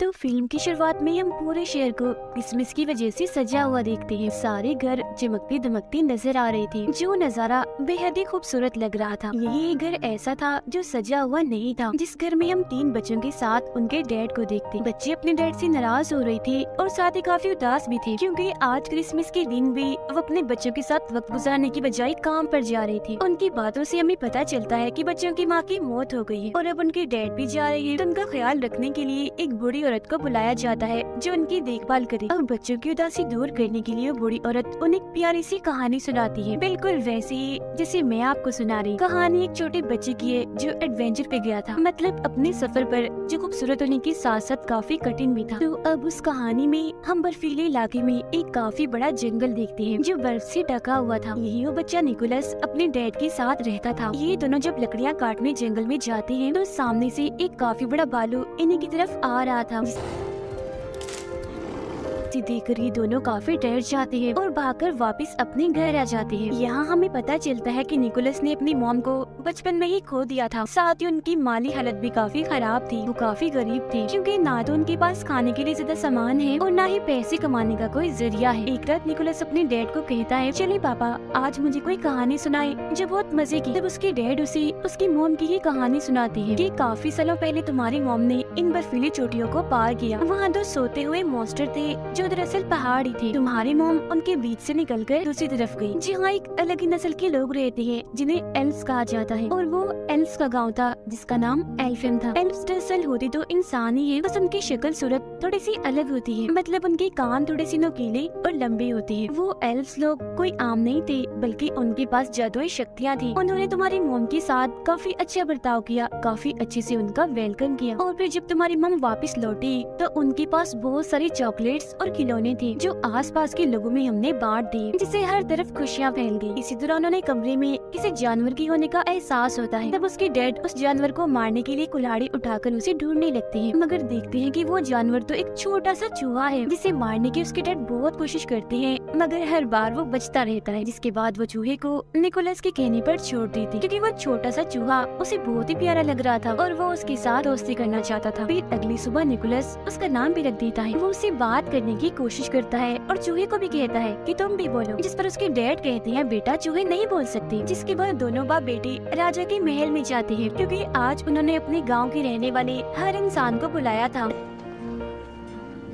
तो फिल्म की शुरुआत में हम पूरे शहर को क्रिसमस की वजह से सजा हुआ देखते हैं। सारे घर चमकती दमकती नजर आ रहे थे। जो नजारा बेहद ही खूबसूरत लग रहा था। यही एक घर ऐसा था जो सजा हुआ नहीं था, जिस घर में हम 3 बच्चों के साथ उनके डैड को देखते। बच्चे अपने डैड से नाराज हो रहे थे और साथ ही काफी उदास भी थे, क्योंकि आज क्रिसमस के दिन भी वो अपने बच्चों के साथ वक्त गुजारने की बजाय काम पर जा रहे थे। उनकी बातों से हमें पता चलता है कि बच्चों की माँ की मौत हो गई है और अब उनके डैड भी जा रहे हैं। तो उनका ख्याल रखने के लिए एक बूढ़ी औरत को बुलाया जाता है जो उनकी देखभाल करे। और बच्चों की उदासी दूर करने के लिए वो बूढ़ी औरत उन्हें एक प्यारी सी कहानी सुनाती है, बिल्कुल वैसे ही जैसे मैं आपको सुना रही। कहानी एक छोटे बच्चे की है जो एडवेंचर पे गया था, मतलब अपने सफर पर, जो खूबसूरत होने के साथ साथ काफी कठिन भी था। तो अब उस कहानी में हम बर्फीले इलाके में एक काफी बड़ा जंगल देखते हैं जो बर्फ से ढका हुआ था। यही वो बच्चा निकोलस अपने डैड के साथ रहता था। ये दोनों जब लकड़ियाँ काटने जंगल में जाते हैं तो सामने से एक काफी बड़ा भालू इन्हीं की तरफ आ रहा था। देखकर ये दोनों काफी डर जाते हैं और भागकर वापस अपने घर आ जाते हैं। यहाँ हमें पता चलता है कि निकोलस ने अपनी मॉम को बचपन में ही खो दिया था। साथ ही उनकी माली हालत भी काफी खराब थी। वो काफी गरीब थे, क्योंकि ना तो उनके पास खाने के लिए ज्यादा सामान है और ना ही पैसे कमाने का कोई जरिया है। एक रात निकोलस अपने डैड को कहता है, चलिए पापा आज मुझे कोई कहानी सुनाए, जो बहुत मजे की। तब उसके डैड उसे उसकी मॉम की ही कहानी सुनाती है कि काफी सालों पहले तुम्हारी मॉम ने इन बर्फीली चोटियों को पार किया। वहाँ 2 सोते हुए मॉन्स्टर थे जो दरअसल पहाड़ी थे। तुम्हारी मॉम उनके बीच से निकलकर दूसरी तरफ गई, जहाँ एक अलग ही नस्ल के लोग रहते हैं जिन्हें एल्व्स कहा जाता है, और वो एल्व्स का गांव था जिसका नाम एल्फेम था। एल्व्स दरअसल होती तो इंसान ही है, बस उनकी शक्ल सूरत थोड़ी सी अलग होती है, मतलब उनके कान थोड़े से नुकीले और लंबे होते हैं। वो एल्व्स लोग कोई आम नहीं थे, बल्कि उनके पास जादुई शक्तियाँ थी। उन्होंने तुम्हारी मॉम के साथ काफी अच्छा बर्ताव किया, काफी अच्छे से उनका वेलकम किया। और फिर जब तुम्हारी मॉम वापस लौटी तो उनके पास बहुत सारी चॉकलेट्स और खिलौने थे जो आसपास के लोगों में हमने बांट दिए, जिससे हर तरफ खुशियाँ फैल गई। इसी दौरान उन्हें कमरे में किसी जानवर की होने का एहसास होता है। तब उसके डैड उस जानवर को मारने के लिए कुल्हाड़ी उठाकर उसे ढूंढने लगते हैं, मगर देखते हैं कि वो जानवर तो एक छोटा सा चूहा है, जिसे मारने की उसके डैड बहुत कोशिश करते हैं, मगर हर बार वो बचता रहता है। जिसके बाद वो चूहे को निकोलस के कहने पर छोड़ देती, क्योंकि वो छोटा सा चूहा उसे बहुत ही प्यारा लग रहा था और वो उसके साथ दोस्ती करना चाहता था। फिर अगली सुबह निकोलस उसका नाम भी रख देता है। वो उससे बात करने की कोशिश करता है और चूहे को भी कहता है कि तुम भी बोलो, जिस पर उसके डैड कहते हैं, बेटा चूहे नहीं बोल सकते। जिसके बाद दोनों बाप बेटी राजा के महल में जाते हैं, क्योंकि आज उन्होंने अपने गांव के रहने वाले हर इंसान को बुलाया था।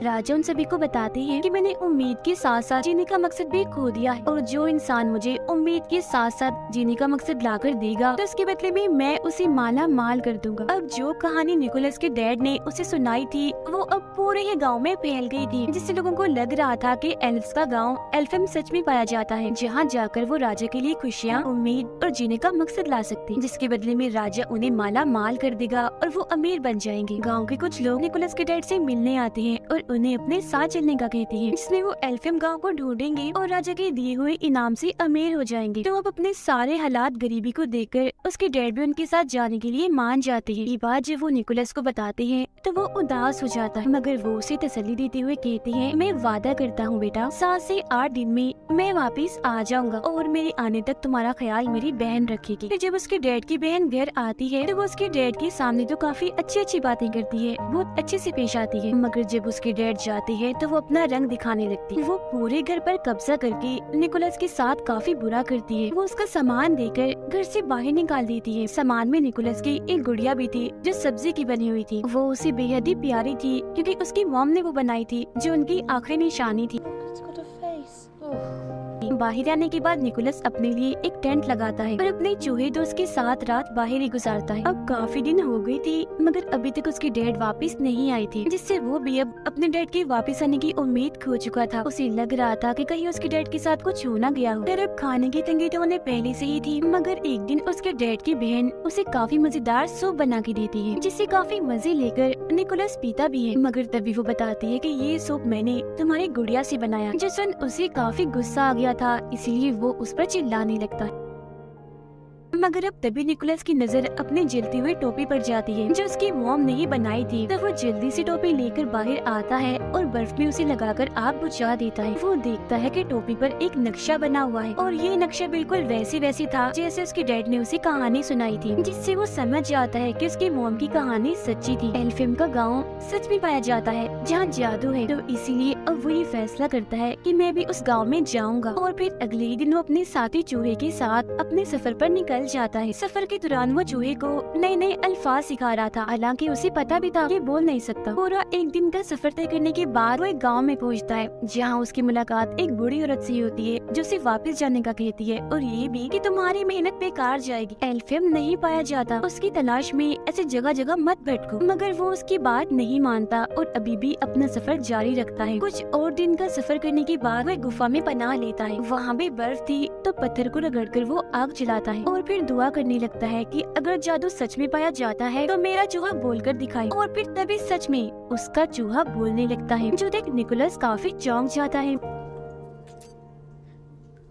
राजा उन सभी को बताते हैं कि मैंने उम्मीद के साथ साथ जीने का मकसद भी खो दिया है, और जो इंसान मुझे उम्मीद के साथ साथ जीने का मकसद लाकर देगा तो उसके बदले में मैं उसे माला माल कर दूंगा। अब जो कहानी निकोलस के डैड ने उसे सुनाई थी वो अब पूरे ही गांव में फैल गई थी, जिससे लोगों को लग रहा था कि एल्व्स का गांव एल्फेम सच में पाया जाता है, जहां जाकर वो राजा के लिए खुशियां, उम्मीद और जीने का मकसद ला सकते हैं, जिसके बदले में राजा उन्हें माला माल कर देगा और वो अमीर बन जाएंगे। गाँव के कुछ लोग निकोलस के डैड से मिलने आते हैं और उन्हें अपने साथ चलने का कहते हैं, जिसमें वो एल्फेम गांव को ढूंढेंगे और राजा के दिए हुए इनाम से अमीर हो जाएंगे। तो अब अपने सारे हालात गरीबी को देखकर उसके डैड भी उनके साथ जाने के लिए मान जाते हैं। ये बात जब वो निकोलस को बताते हैं तो वो उदास हो जाता है, मगर वो उसे तसल्ली देते हुए कहते हैं, मैं वादा करता हूँ बेटा, 7 से 8 दिन में मैं वापिस आ जाऊंगा और मेरे आने तक तुम्हारा ख्याल मेरी बहन रखेगी। फिर जब उसके डैड की बहन घर आती है तो वो उसके डैड के सामने तो काफी अच्छी अच्छी बातें करती है, बहुत अच्छे से पेश आती है, मगर जब उसके डैड जाते हैं तो वो अपना रंग दिखाने लगती है। वो पूरे घर पर कब्जा करके निकोलस के साथ काफी बुरा करती है। वो उसका सामान देकर घर से बाहर निकाल देती है। सामान में निकोलस की एक गुड़िया भी थी जो सब्जी की बनी हुई थी। वो उसे बेहद ही प्यारी थी, क्योंकि उसकी मॉम ने वो बनाई थी, जो उनकी आखिरी निशानी थी। बाहर आने के बाद निकोलस अपने लिए एक टेंट लगाता है और अपने चूहे दोस्त के साथ रात बाहर ही गुजारता है। अब काफी दिन हो गई थी, मगर अभी तक उसके डैड वापस नहीं आए थे, जिससे वो भी अब अपने डैड के वापस आने की उम्मीद खो चुका था। उसे लग रहा था कि कहीं उसके डैड के साथ कुछ हो ना गया हो। अब खाने की तंगी तो उन्हें पहले से ही थी, मगर एक दिन उसके डैड की बहन उसे काफी मजेदार सूप बना के देती है, जिसे काफी मजे लेकर निकोलस पीता भी है। मगर तभी वो बताती है कि ये सूप मैंने तुम्हारी गुड़िया से बनाया, जिस सुन उसे काफी गुस्सा आ गया था, इसलिए वो उस पर चिल्लाने लगता है। मगर अब तभी निकोलस की नजर अपने जलती हुई टोपी पर जाती है जो उसकी मॉम ने ही बनाई थी। तब वो जल्दी से टोपी लेकर बाहर आता है और बर्फ में उसे लगाकर आग बुझा देता है। वो देखता है कि टोपी पर एक नक्शा बना हुआ है और ये नक्शा बिल्कुल वैसी था जैसे उसके डैड ने उसे कहानी सुनाई थी, जिससे वो समझ जाता है कि उसकी मॉम की कहानी सच्ची थी। एल्फियम का गाँव सच में पाया जाता है जहाँ जादू है, तो इसीलिए अब वो ये फैसला करता है कि मैं भी उस गाँव में जाऊँगा। और फिर अगले ही दिन वो अपने साथी चूहे के साथ अपने सफर पर निकल जाता है। सफर के दौरान वो चूहे को नए नए अल्फाज सिखा रहा था, हालांकि उसे पता भी था कि बोल नहीं सकता। पूरा एक दिन का सफर तय करने के बाद वो एक गांव में पहुंचता है जहां उसकी मुलाकात एक बूढ़ी औरत से होती है जो उसे वापस जाने का कहती है और ये भी कि तुम्हारी मेहनत बेकार जाएगी। एल्फियम नहीं पाया जाता, उसकी तलाश में ऐसे जगह जगह मत भटको। मगर वो उसकी बात नहीं मानता और अभी भी अपना सफर जारी रखता है। कुछ और दिन का सफर करने के बाद वो गुफा में पनाह लेता है। वहाँ भी बर्फ थी तो पत्थर को रगड़कर वो आग जलाता है और फिर दुआ करने लगता है कि अगर जादू सच में पाया जाता है तो मेरा चूहा बोलकर दिखाए। और फिर तभी सच में उसका चूहा बोलने लगता है, जो देख निकोलस काफी चौंक जाता है।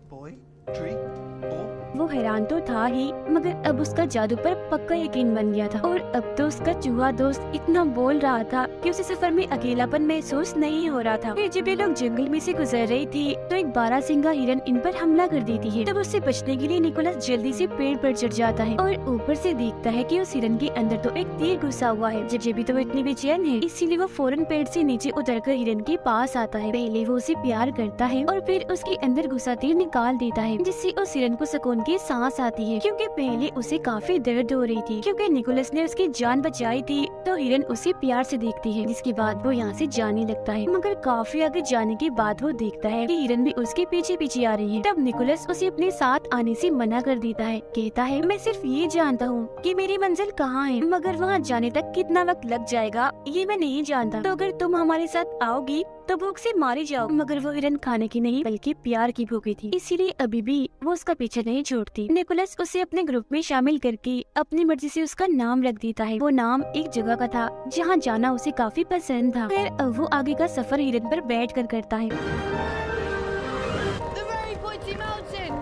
Boy, tree, ball. वो हैरान तो था ही, मगर अब उसका जादू पर पक्का यकीन बन गया था। और अब तो उसका चूहा दोस्त इतना बोल रहा था कि उसे सफर में अकेलापन महसूस नहीं हो रहा था। फिर जब ये लोग जंगल में से गुजर रही थी तो एक 12 सिंगा हिरन इन पर हमला कर देती है। तब उससे बचने के लिए निकोलस जल्दी से पेड़ पर चढ़ जाता है और ऊपर से देखता है कि उस हिरन के अंदर तो एक तीर घुसा हुआ है। जब भी तो वो इतनी बेचैन है, इसीलिए वो फौरन पेड़ से नीचे उतरकर हिरन के पास आता है। पहले वो उसे प्यार करता है और फिर उसके अंदर घुसा तीर निकाल देता है, जिससे उस हिरन को सुकून की सांस आती है, क्योंकि पहले उसे काफी दर्द हो रही थी। क्योंकि निकोलस ने उसकी जान बचाई थी तो हिरन उसे प्यार से देखती है, जिसके बाद वो यहाँ से जाने लगता है। मगर काफी आगे जाने के बाद वो देखता है कि हिरन भी उसके पीछे पीछे आ रही है। तब निकोलस उसे अपने साथ आने से मना कर देता है, कहता है मैं सिर्फ ये जानता हूँ कि मेरी मंजिल कहाँ है, मगर वहाँ जाने तक कितना वक्त लग जाएगा ये मैं नहीं जानता। तो अगर तुम हमारे साथ आओगी तो भूख से मारी जाओ। मगर वो हिरन खाने की नहीं बल्कि प्यार की भूखी थी, इसीलिए अभी भी वो उसका पीछे नहीं छोड़ती। निकोलस उसे अपने ग्रुप में शामिल करके अपनी मर्जी से उसका नाम रख देता है। वो नाम एक जगह का था जहाँ जाना उसे काफी पसंद था। फिर अब वो आगे का सफर हिरन पर बैठ कर करता है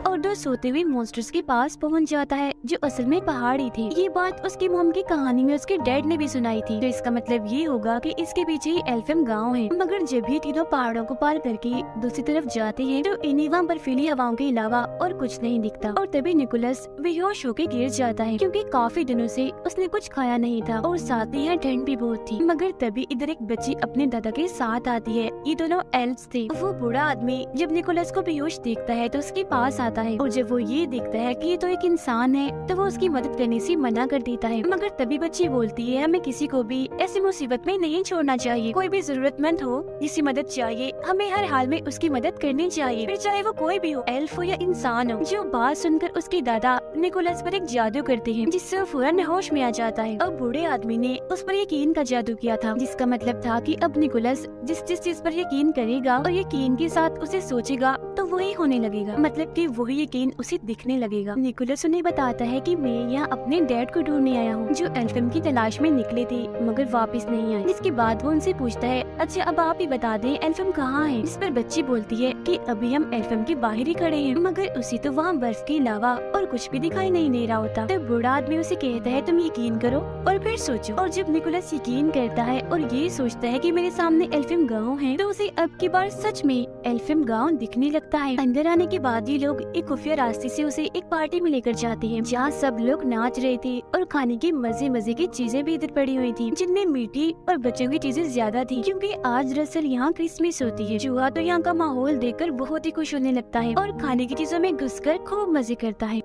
और दो सोते हुए मॉन्स्टर्स के पास पहुंच जाता है जो असल में पहाड़ी थे। ये बात उसकी मॉम की कहानी में उसके डैड ने भी सुनाई थी, तो इसका मतलब ये होगा कि इसके पीछे ही एल्फियम गांव है। मगर जब भी तीनों पहाड़ों को पार करके दूसरी तरफ जाते हैं तो इन्हें वहाँ बर्फीली हवाओं के अलावा और कुछ नहीं दिखता। और तभी निकोलस बेहोश होकर गिर जाता है, क्योंकि काफी दिनों से उसने कुछ खाया नहीं था और साथ ही यहाँ ठंड भी बहुत थी। मगर तभी इधर एक बच्ची अपने दादा के साथ आती है। ये दोनों एल्फ्स थे। वो बूढ़ा आदमी जब निकोलस को बेहोश देखता है तो उसके पास आता है और जब वो ये देखता है कि ये तो एक इंसान है तो वो उसकी मदद करने से मना कर देता है। मगर तभी बच्ची बोलती है हमें किसी को भी ऐसी मुसीबत में नहीं छोड़ना चाहिए। कोई भी जरूरतमंद हो जिसे मदद चाहिए हमें हर हाल में उसकी मदद करनी चाहिए, फिर चाहे वो कोई भी हो, एल्फ हो या इंसान हो। जो बात सुनकर उसके दादा निकोलस पर एक जादू करते हैं जिससे वो फौरन होश में आ जाता है। और बूढ़े आदमी ने उस पर यकीन का जादू किया था, जिसका मतलब था कि अब निकोलस जिस जिस चीज पर यकीन करेगा और यकीन के साथ उसे सोचेगा तो वही होने लगेगा, मतलब कि वही यकीन उसे दिखने लगेगा। निकोलस उन्हें बताता है कि मैं यहाँ अपने डैड को ढूंढने आया हूँ जो एल्फियम की तलाश में निकले थे मगर वापस नहीं आए। इसके बाद वो उनसे पूछता है अच्छा अब आप ही बता दें एल्फियम कहाँ है। इस पर बच्ची बोलती है कि अभी हम एल्फियम के बाहर ही खड़े हैं, मगर उसे तो वहाँ बर्फ के अलावा और कुछ भी दिखाई नहीं दे रहा होता। तो बूढ़ा आदमी उसे कहता है तुम यकीन करो और फिर सोचो। और जब निकोलस यकीन करता है और ये सोचता है कि मेरे सामने एल्फियम गाँव है तो उसे अब की बार सच में एल्फियम गाँव दिखने लगता है। अंदर आने के बाद ये लोग एक खुफिया रास्ते से उसे एक पार्टी में लेकर जाते हैं जहाँ सब लोग नाच रहे थे और खाने की मजे मजे की चीजें भी इधर पड़ी हुई थी, जिनमें मीठी और बच्चों की चीजें ज्यादा थी क्योंकि आज दरअसल यहाँ क्रिसमस होती है। चूहा तो यहाँ का माहौल देखकर बहुत ही खुश होने लगता है और खाने की चीजों में घुसकर खूब मजे करता है।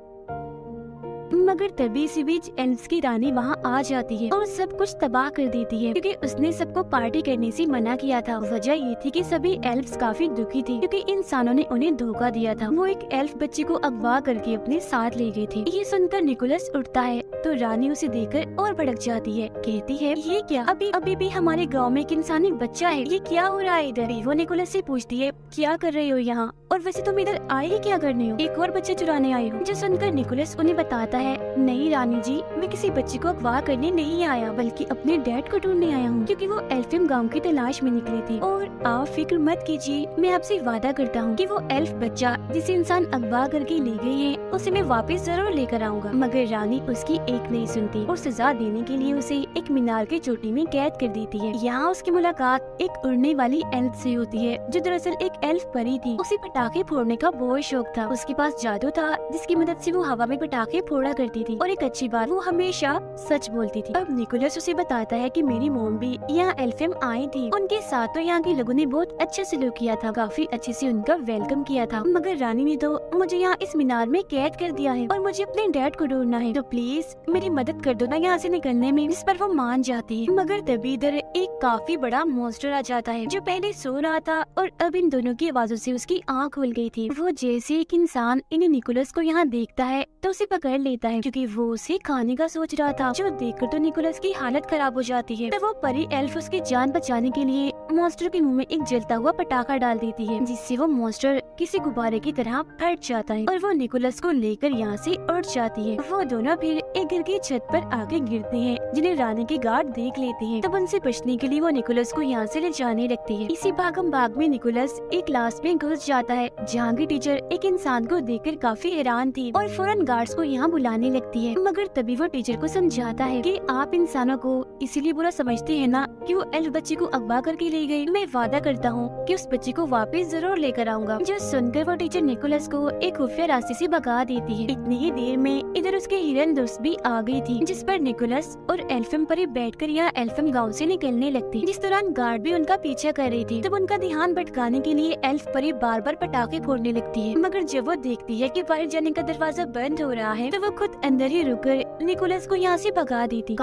मगर तभी इसी बीच एल्फ्स की रानी वहाँ आ जाती है और सब कुछ तबाह कर देती है क्योंकि उसने सबको पार्टी करने से मना किया था। वजह ये थी कि सभी एल्फ्स काफी दुखी थे क्योंकि इंसानों ने उन्हें धोखा दिया था। वो एक एल्फ बच्ची को अगवा करके अपने साथ ले गए थे। ये सुनकर निकोलस उठता है तो रानी उसे देखकर और भड़क जाती है। कहती है ये क्या, अभी भी हमारे गांव में एक इंसानी बच्चा है, ये क्या हो रहा है इधर। वो निकोलस से पूछती है क्या कर रहे हो यहाँ, और वैसे तुम इधर आए ही क्या करने हो, एक और बच्चा चुराने आई हो। जो सुनकर निकोलस उन्हें बताता है नहीं रानी जी, मैं किसी बच्चे को अगवा करने नहीं आया, बल्कि अपने डैड को ढूंढने आया हूँ, क्योंकि वो एल्फिम गांव की तलाश में निकली थी। और आप फिक्र मत कीजिए, मैं आपसे वादा करता हूँ कि वो एल्फ बच्चा जिसे इंसान अगवा करके ले गई है उसे मैं वापस जरूर लेकर आऊंगा। मगर रानी उसकी एक नहीं सुनती और सजा देने के लिए उसे एक मीनार की चोटी में कैद कर देती है। यहाँ उसकी मुलाकात एक उड़ने वाली एल्फ से होती है, जो दरअसल एक एल्फ परी थी। उसे पटाखे फोड़ने का बहुत शौक था, उसके पास जादू था जिसकी मदद से वो हवा में पटाखे फोड़ा करती थी, और एक अच्छी बात, वो हमेशा सच बोलती थी। अब निकोलस उसे बताता है कि मेरी मोम भी यहाँ एल्फिम आई थी, उनके साथ तो यहाँ के लोगों ने बहुत अच्छा सलूक किया था, काफी अच्छे से उनका वेलकम किया था, मगर रानी ने तो मुझे यहाँ इस मीनार में कैद कर दिया है और मुझे अपने डैड को ढूंढना है, तो प्लीज मेरी मदद कर दो ना यहाँ से निकलने में। इस पर वो मान जाती है, मगर तभी इधर एक काफी बड़ा मॉन्स्टर आ जाता है जो पहले सो रहा था और अब इन दोनों की आवाजों से उसकी आँख खुल गई थी। वो जैसे एक इंसान इन निकोलस को यहाँ देखता है तो उसे पकड़ लेता है, क्योंकि वो उसे खाने का सोच रहा था, जो देखकर तो निकोलस की हालत खराब हो जाती है। तो वो परी एल्फ उसकी जान बचाने के लिए मॉन्स्टर के मुंह में एक जलता हुआ पटाखा डाल देती है, जिससे वो मॉन्स्टर किसी गुब्बारे की तरह फट जाता है और वो निकोलस को लेकर यहाँ से उड़ जाती है। वो दोनों फिर एक घर की छत पर आके गिरते हैं, जिन्हें रानी के गार्ड देख लेते हैं। तब उनसे बचने के लिए वो निकोलस को यहाँ से ले जाने लगती है। इसी भागम भाग में निकोलस एक क्लास में घुस जाता है, जहाँ की टीचर एक इंसान को देखकर काफी हैरान थी और फौरन गार्ड्स को यहाँ बुलाने लगती है। मगर तभी वो टीचर को समझाता है कि आप इंसानों को इसीलिए बुरा समझते हैं ना कि वो एल्फ बच्चे को अगवा करके ले गई। मैं वादा करता हूँ कि उस बच्चे को वापस जरूर लेकर आऊंगा। जो सुनकर वो टीचर निकोलस को एक खुफिया रास्ते से भगा देती है। इतनी ही देर में इधर उसके हिरन दोस्त भी आ गई थी, जिस पर निकोलस और एल्फिम परी बैठकर यहाँ एल्फिम गाँव से निकलने लगती। जिस दौरान गार्ड भी उनका पीछा कर रही थी। तब उनका ध्यान भटकाने के लिए एल्फ परी बार बार पटाखे फोड़ने लगती है, मगर जब वो देखती है कि बाहर जाने का दरवाजा बंद हो रहा है तो वो खुद अंदर ही रुककर निकोलस को यहाँ से भगा देती।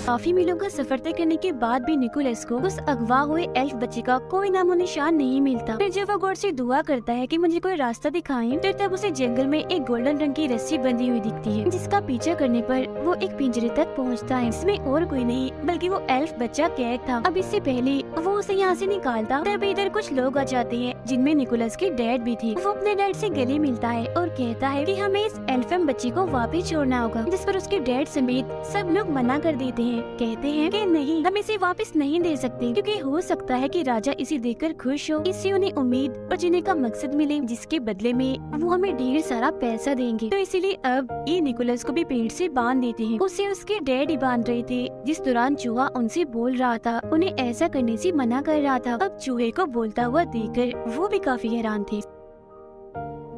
काफी मीलों का सफर तय करने के बाद भी निकोलस को उस अगवा हुए एल्फ बच्चे का कोई नामो निशान नहीं मिलता। फिर जब वो गॉड से दुआ करता है कि मुझे कोई रास्ता दिखाएं, तो तब उसे जंगल में एक गोल्डन रंग की रस्सी बंधी हुई दिखती है, जिसका पीछा करने पर वो एक पिंजरे तक पहुंचता है। इसमें और कोई नहीं बल्कि वो एल्फ बच्चा कैद था। अब इससे पहले वो उसे यहाँ से निकालता, तब इधर कुछ लोग आ जाते हैं, जिनमें निकोलस की डैड भी थी। वो अपने डैड से गले मिलता है और कहता है कि हमें इस एल्फिम बच्ची को वापस छोड़ना होगा, जिस पर उसके डैड समेत सब लोग मना कर देते हैं। कहते हैं कि नहीं, हम इसे वापस नहीं दे सकते, क्योंकि हो सकता है कि राजा इसे देखकर खुश हो, इससे उन्हें उम्मीद और जीने का मकसद मिले, जिसके बदले में वो हमें ढेर सारा पैसा देंगे। तो इसीलिए अब ये निकोलस को भी पेड़ से बांध देते हैं। उसे उसके डैड ही बांध रहे थे, जिस दौरान चूहा उनसे बोल रहा था, उन्हें ऐसा करने से मना कर रहा था। अब चूहे को बोलता हुआ देखकर वो भी काफी हैरान थे।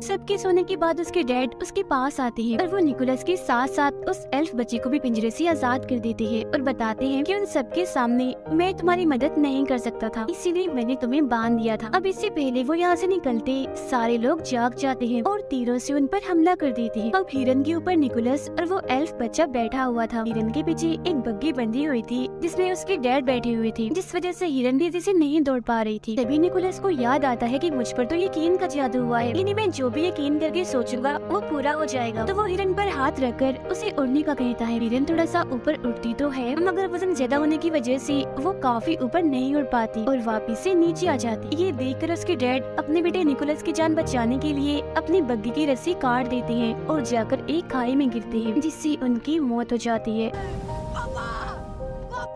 सबके सोने के बाद उसके डैड उसके पास आते हैं और वो निकोलस के साथ साथ उस एल्फ बच्चे को भी पिंजरे से आजाद कर देते हैं और बताते हैं कि उन सबके सामने मैं तुम्हारी मदद नहीं कर सकता था, इसीलिए मैंने तुम्हें बांध दिया था। अब इससे पहले वो यहाँ से निकलते सारे लोग जाग जाते हैं और तीरों से उन पर हमला कर देते हैं। अब हिरन के ऊपर निकोलस और वो एल्फ बच्चा बैठा हुआ था। हिरन के पीछे एक बग्गी बंधी हुई थी, जिसमें उसके डैड बैठे हुए थे, जिस वजह से हिरन तेजी से नहीं दौड़ पा रही थी। तभी निकोलस को याद आता है कि मुझ पर तो यकीन का जादू हुआ है, यानी मैं जो भी यकीन करके सोचूंगा वो पूरा हो जाएगा। तो वो हिरन पर हाथ रखकर उसे उड़ने का कहता है। हिरन थोड़ा सा ऊपर उड़ती तो है, मगर वजन ज्यादा होने की वजह से वो काफी ऊपर नहीं उड़ पाती और वापस से नीचे आ जाती। ये देखकर उसके डैड अपने बेटे निकोलस की जान बचाने के लिए अपनी बग्गी की रस्सी काट देते हैं और जाकर एक खाई में गिरते हैं, जिससे उनकी मौत हो जाती है,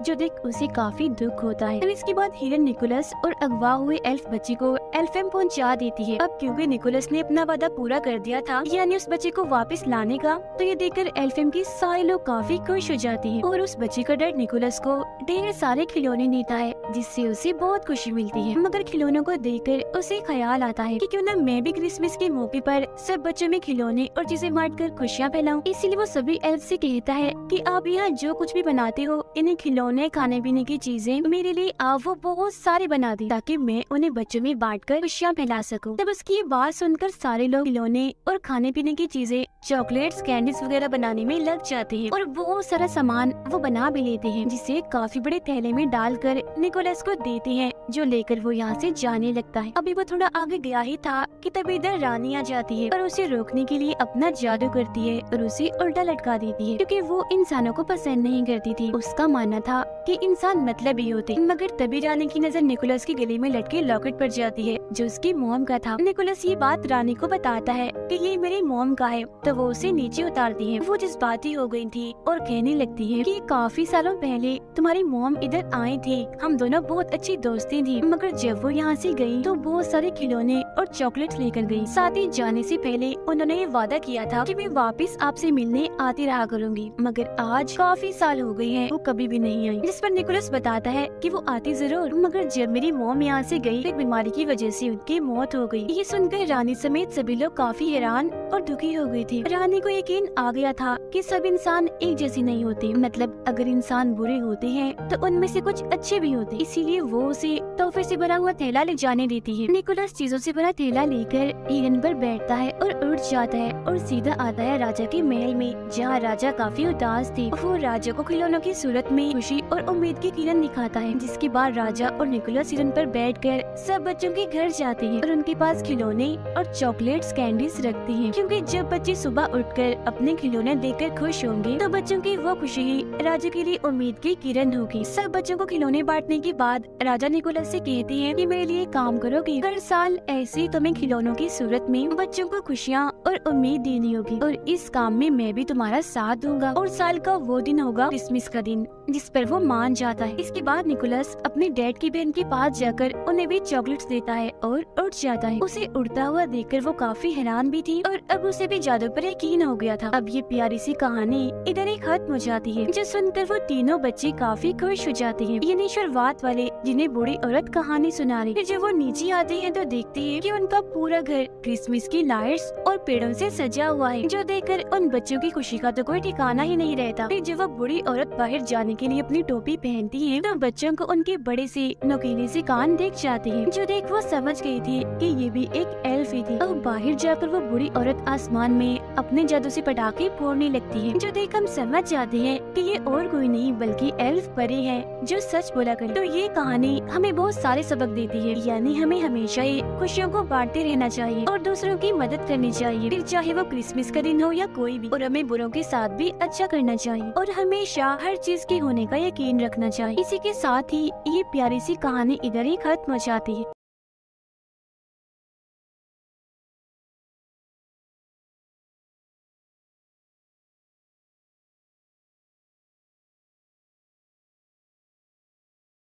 जो देख उसे काफी दुख होता है। इसके बाद हिरन निकोलस और अगवा हुए एल्फ बच्चे को एल्फिम पहुंचा देती है। अब क्योंकि निकोलस ने अपना वादा पूरा कर दिया था, यानी उस बच्चे को वापस लाने का, तो ये देखकर एल्फिम की सारे लोग काफी खुश हो जाते हैं और उस बच्चे का डैड निकोलस को ढेर सारे खिलौने देता है, जिससे उसे बहुत खुशी मिलती है। मगर खिलौनों को देखकर उसे ख्याल आता है कि क्यों न मैं भी क्रिसमस के मौके पर सब बच्चों में खिलौने और चीजें बांटकर खुशियाँ फैलाऊं। इसीलिए वो सभी एल्फ से कहता है कि आप यहाँ जो कुछ भी बनाते हो, इन्हें खिलौने उन्होंने खाने पीने की चीजें मेरे लिए वो बहुत सारी बना दी ताकि मैं उन्हें बच्चों में बांटकर खुशियाँ फैला सकूं। तब उसकी ये बात सुनकर सारे लोग खिलौने और खाने पीने की चीजें, चॉकलेट्स, कैंडीज वगैरह बनाने में लग जाते हैं और बहुत सारा सामान वो बना भी लेते हैं, जिसे काफी बड़े थैले में डालकर निकोलस को देते हैं, जो लेकर वो यहाँ से जाने लगता है। अभी वो थोड़ा आगे गया ही था कि तभी इधर रानी आ जाती है और उसे रोकने के लिए अपना जादू करती है और उसे उल्टा लटका देती है, क्योंकि वो इंसानों को पसंद नहीं करती थी। उसका मानना था कि इंसान मतलबी होते, मगर तभी रानी की नजर निकोलस के गले में लटके लॉकेट पर जाती है, जो उसकी मॉम का था। निकोलस ये बात रानी को बताता है कि ये मेरी मॉम का है, तो वो उसे नीचे उतारती है। वो जज्बाती हो गई थी और कहने लगती है कि काफी सालों पहले तुम्हारी मॉम इधर आए थे, हम दोनों बहुत अच्छी दोस्तें थी, मगर जब वो यहाँ से गई तो बहुत सारे खिलौने और चॉकलेट्स लेकर गई। साथ ही जाने से पहले उन्होंने ये वादा किया था कि मैं वापस आपसे मिलने आती रहा करूंगी, मगर आज काफी साल हो गए हैं, वो कभी भी नहीं आई। जिस पर निकोलस बताता है कि वो आती जरूर, मगर जब मेरी मॉम यहाँ से गई, एक बीमारी की वजह से उनकी मौत हो गई। ये सुनकर रानी समेत सभी लोग काफी हैरान और दुखी हो गए थे। रानी को यकीन आ गया था कि सब इंसान एक जैसे नहीं होते, मतलब अगर इंसान बुरे होते हैं तो उनमें से कुछ अच्छे भी होते, इसीलिए वो उसे तोहफे से भरा हुआ थैला ले जाने देती है। निकोलस चीजों से भरा थैला लेकर हिरन पर बैठता है और उड़ जाता है और सीधा आता है राजा के महल में, जहाँ राजा काफी उदास थे। वो राजा को खिलौनों की सूरत में खुशी और उम्मीद की किरण दिखाता है, जिसके बाद राजा और निकोलस हिरन पर बैठकर सब बच्चों के घर जाते हैं और उनके पास खिलौने और चॉकलेट्स, कैंडीज रखते हैं, क्योंकि जब बच्चे सुबह उठकर अपने खिलौने देखकर खुश होंगे तो बच्चों की वो खुशी ही राजा के लिए उम्मीद की किरण होगी। सब बच्चों को खिलौने बांटने के बाद राजा निकोलस से कहते हैं कि मेरे लिए काम करोगे, हर साल ऐसे तुम्हें खिलौनों की सूरत में बच्चों को खुशियाँ और उम्मीद देनी होगी, और इस काम में मैं भी तुम्हारा साथ दूंगा। और साल का वो दिन होगा क्रिसमस का दिन, जिस पर वो मान जाता है। इसके बाद निकोलस अपने डैड की बहन के पास जाकर उन्हें भी चॉकलेट्स देता है और उड़ जाता है। उसे उड़ता हुआ देखकर वो काफी हैरान भी थी और अब उसे भी जादू पर यकीन हो गया था। अब ये प्यारी सी कहानी इधर ही खत्म हो जाती है, जो सुनकर वो तीनों बच्चे काफी खुश हो जाते हैं। ये निश्चरवाद वाले जिन्हें बूढ़ी औरत कहानी सुना रही। फिर जब वो नीचे आते हैं तो देखते हैं कि उनका पूरा घर क्रिसमस की लाइट्स और पेड़ों से सजा हुआ है, जो देखकर उन बच्चों की खुशी का तो कोई ठिकाना ही नहीं रहता। फिर जब वो बूढ़ी औरत बाहर जाने के लिए अपनी टोपी पहनती है तो बच्चों को उनके बड़े से नुकीले से कान दिख जाते हैं, जो देख वो समझ गई थी कि ये भी एक एल्फ ही थी। और बाहर जाकर वो बूढ़ी औरत आसमान में अपने जादू से पटाखे फोड़ने लगती है, जो देख हम समझ जाते हैं कि ये और कोई नहीं बल्कि एल्फ परी है जो सच बोला करे। तो ये कहानी हमें बहुत सारे सबक देती है, यानी हमें हमेशा ही खुशियों को बांटते रहना चाहिए और दूसरों की मदद करनी चाहिए, फिर चाहे वो क्रिसमस का दिन हो या कोई भी। और हमें बुरों के साथ भी अच्छा करना चाहिए और हमेशा हर चीज के होने का यकीन रखना चाहिए। इसी के साथ ही ये प्यारी सी कहानी इधर ही खत्म हो जाती है।